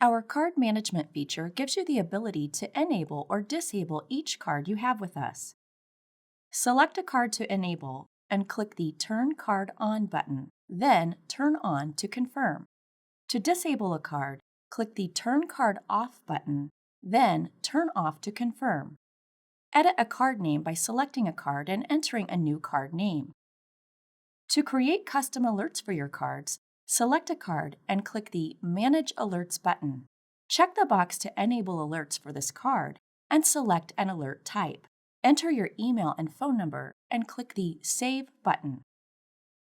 Our card management feature gives you the ability to enable or disable each card you have with us. Select a card to enable and click the Turn Card On button, then Turn On to confirm. To disable a card, click the Turn Card Off button, then Turn Off to confirm. Edit a card name by selecting a card and entering a new card name. To create custom alerts for your cards, select a card and click the Manage Alerts button. Check the box to enable alerts for this card and select an alert type. Enter your email and phone number and click the Save button.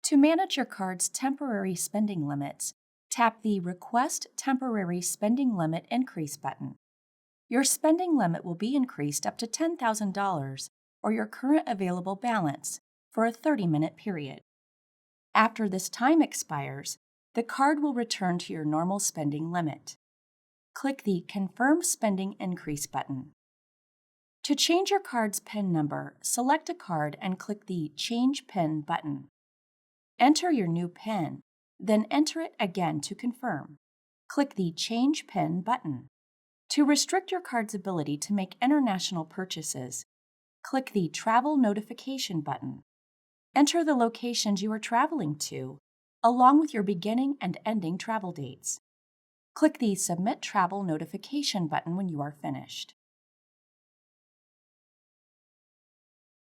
To manage your card's temporary spending limits, tap the Request Temporary Spending Limit Increase button. Your spending limit will be increased up to $10,000 or your current available balance for a 30-minute period. After this time expires, the card will return to your normal spending limit. Click the Confirm Spending Increase button. To change your card's PIN number, select a card and click the Change PIN button. Enter your new PIN, then enter it again to confirm. Click the Change PIN button. To restrict your card's ability to make international purchases, click the Travel Notification button. Enter the locations you are traveling to, along with your beginning and ending travel dates. Click the Submit Travel Notification button when you are finished.